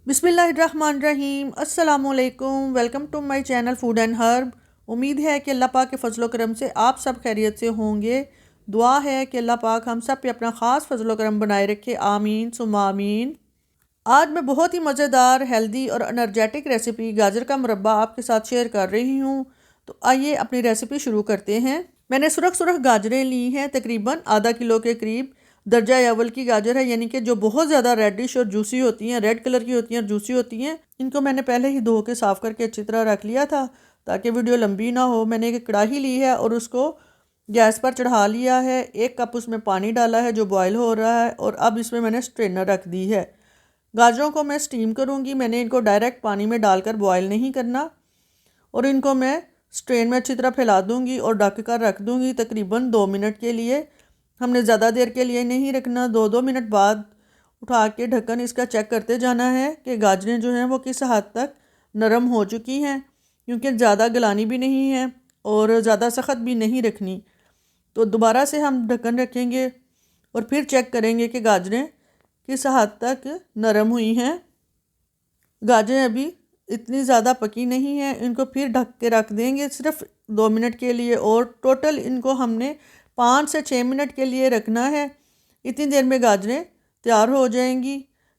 बिस्मिल्लाहिर्रहमानिर्रहीम अस्सलामुअलैकुम। Welcome to my channel food and herb. उम्मीद है कि अल्लाह पाक के फजलो करम से आप सब खैरियत से होंगे। दुआ है कि अल्लाह पाक हम सब पे अपना ख़ास फजलो करम बनाए रखे, आमीन सुम्मा आमीन। आज मैं बहुत ही मज़ेदार, हेल्दी और एनर्जेटिक रेसिपी गाजर का मुरब्बा आपके साथ शेयर कर रही हूँ। तो आइए अपनी रेसिपी शुरू करते हैं। मैंने सुरख सुरख गाजरें ली हैं, तकरीबन आधा किलो के करीब। दर्जा अव्वल की गाजर है, यानी कि जो बहुत ज़्यादा रेडिश और जूसी होती हैं, रेड कलर की होती हैं और जूसी होती हैं। इनको मैंने पहले ही धो के साफ़ करके अच्छी तरह रख लिया था ताकि वीडियो लंबी ना हो। मैंने एक कढ़ाई ली है और उसको गैस पर चढ़ा लिया है। 1 कप उसमें पानी डाला है जो बॉयल हो रहा है, और अब इसमें मैंने स्ट्रेनर रख दी है। गाजरों को मैं स्टीम करूँगी। मैंने इनको डायरेक्ट पानी में डालकर बॉयल नहीं करना, और इनको मैं स्ट्रेन में अच्छी तरह फैला दूँगी और ढक कर रख दूँगी तकरीबन 2 मिनट के लिए। हमने ज़्यादा देर के लिए नहीं रखना। 2-2 मिनट बाद उठा के ढक्कन इसका चेक करते जाना है कि गाजरें जो हैं वो किस हद तक नरम हो चुकी हैं, क्योंकि ज़्यादा गलानी भी नहीं है और ज़्यादा सख्त भी नहीं रखनी। तो दोबारा से हम ढक्कन रखेंगे और फिर चेक करेंगे कि गाजरें किस हद तक नरम हुई हैं। गाजरें अभी इतनी ज़्यादा पकी नहीं हैं, इनको फिर ढक के रख देंगे सिर्फ 2 मिनट के लिए, और टोटल इनको हमने 5 से 6 मिनट के लिए रखना है। इतनी देर में गाजरें तैयार हो जाएंगी।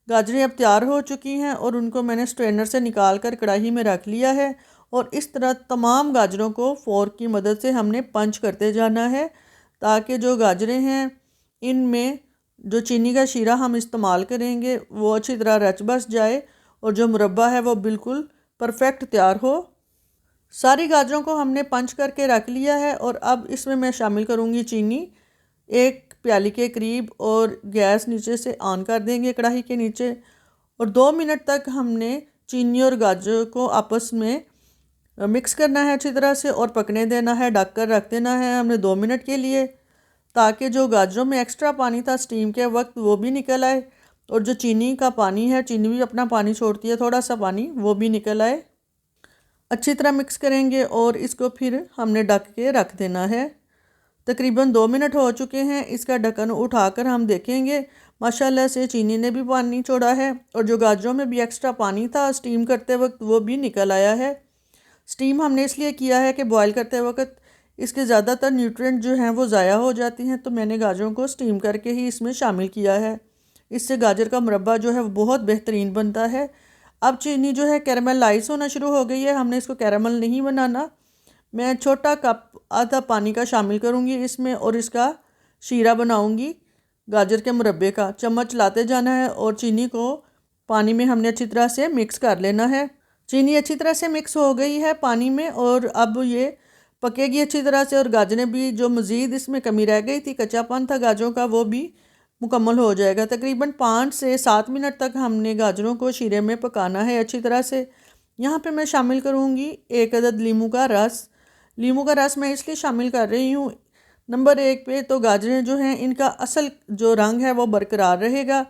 गाजरें अब तैयार हो चुकी हैं और उनको मैंने स्ट्रेनर से निकाल कर कढ़ाई में रख लिया है, और इस तरह तमाम गाजरों को फोर्क की मदद से हमने पंच करते जाना है ताकि जो गाजरें हैं इनमें जो चीनी का शीरा हम इस्तेमाल करेंगे वो अच्छी तरह रच बस जाए और जो मुरब्बा है वो बिल्कुल परफेक्ट तैयार हो। सारी गाजरों को हमने पंच करके रख लिया है, और अब इसमें मैं शामिल करूँगी चीनी 1 प्याली के करीब, और गैस नीचे से ऑन कर देंगे कढ़ाई के नीचे। और 2 मिनट तक हमने चीनी और गाजर को आपस में मिक्स करना है अच्छी तरह से और पकने देना है। ढक कर रख देना है हमने 2 मिनट के लिए, ताकि जो गाजरों में एक्स्ट्रा पानी था स्टीम के वक्त वो भी निकल आए, और जो चीनी का पानी है, चीनी भी अपना पानी छोड़ती है, थोड़ा सा पानी वो भी निकल आए। अच्छी तरह मिक्स करेंगे और इसको फिर हमने ढक के रख देना है। तकरीबन 2 मिनट हो चुके हैं। इसका ढक्कन उठाकर हम देखेंगे, माशाल्लाह से चीनी ने भी पानी छोड़ा है और जो गाजरों में भी एक्स्ट्रा पानी था स्टीम करते वक्त वो भी निकल आया है। स्टीम हमने इसलिए किया है कि बॉयल करते वक्त इसके ज़्यादातर न्यूट्रिएंट जो हैं वो ज़ाया हो जाती हैं, तो मैंने गाजरों को स्टीम करके ही इसमें शामिल किया है। इससे गाजर का मुरब्बा जो है वो बहुत बेहतरीन बनता है। अब चीनी जो है कैरमलाइज होना शुरू हो गई है। हमने इसको कैरमल नहीं बनाना। मैं छोटा कप आधा पानी का शामिल करूँगी इसमें, और इसका शीरा बनाऊँगी गाजर के मुरब्बे का। चम्मच लाते जाना है और चीनी को पानी में हमने अच्छी तरह से मिक्स कर लेना है। चीनी अच्छी तरह से मिक्स हो गई है पानी में, और अब ये पकेगी अच्छी तरह से, और गाजरें भी जो मज़ीद इसमें कमी रह गई थी, कच्चापन था गाजरों का, वो भी मुकम्मल हो जाएगा। तकरीबन 5 से 7 मिनट तक हमने गाजरों को शीरे में पकाना है अच्छी तरह से। यहाँ पे मैं शामिल करूँगी 1 अदद लीमू का रस। लीमू का रस मैं इसलिए शामिल कर रही हूँ, नंबर 1 पे तो गाजरें जो हैं इनका असल जो रंग है वो बरकरार रहेगा।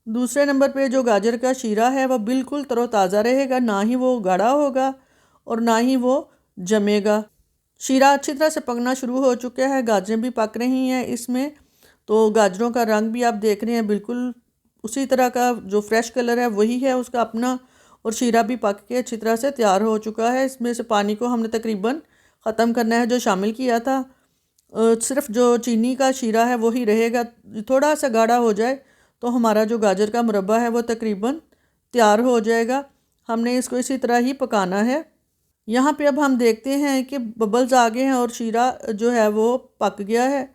दूसरे नंबर पे जो गाजर का शीरा है वह बिल्कुल तरोताज़ा रहेगा, ना ही वो गाढ़ा होगा और ना ही वो जमेगा। शीरा अच्छी तरह से पकना शुरू हो चुका है, गाजरें भी पक रही हैं इसमें। तो गाजरों का रंग भी आप देख रहे हैं बिल्कुल उसी तरह का, जो फ्रेश कलर है वही है उसका अपना, और शीरा भी पक के अच्छी तरह से तैयार हो चुका है। इसमें से पानी को हमने तकरीबन ख़त्म करना है जो शामिल किया था। सिर्फ जो चीनी का शीरा है वही रहेगा। थोड़ा सा गाढ़ा हो जाए तो हमारा जो गाजर का मुरब्बा है वो तकरीबन तैयार हो जाएगा। हमने इसको इसी तरह ही पकाना है। यहाँ पे अब हम देखते हैं कि बबल्स आ गए हैं और शीरा जो है वो पक गया है।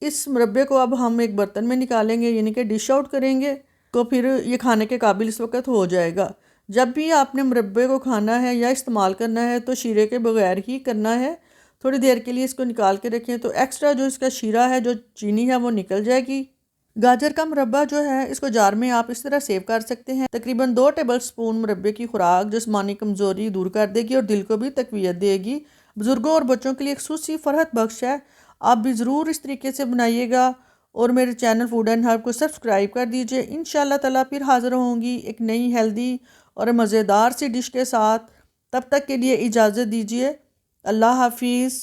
इस मुरब्बे को अब हम एक बर्तन में निकालेंगे, यानी कि डिश आउट करेंगे, तो फिर ये खाने के काबिल इस वक्त हो जाएगा। जब भी आपने मुरब्बे को खाना है या इस्तेमाल करना है तो शीरे के बगैर ही करना है। थोड़ी देर के लिए इसको निकाल के रखें तो एक्स्ट्रा जो इसका शीरा है, जो चीनी है, वो निकल जाएगी। गाजर का मुरब्बा जो है इसको जार में आप इस तरह सेव कर सकते हैं। तकरीबन 2 टेबल स्पून मुरब्बे की खुराक जिस्मानी कमज़ोरी दूर कर देगी और दिल को भी तकवीत देगी। बुज़ुर्गों और बच्चों के लिए एक खूसी फ़रहत बख्श है। आप भी ज़रूर इस तरीके से बनाइएगा, और मेरे चैनल फूड एंड हर्ब को सब्सक्राइब कर दीजिए। इंशाल्लाह ताला फिर हाज़िर होंगी एक नई हेल्दी और मज़ेदार सी डिश के साथ। तब तक के लिए इजाज़त दीजिए। अल्लाह हाफिज़।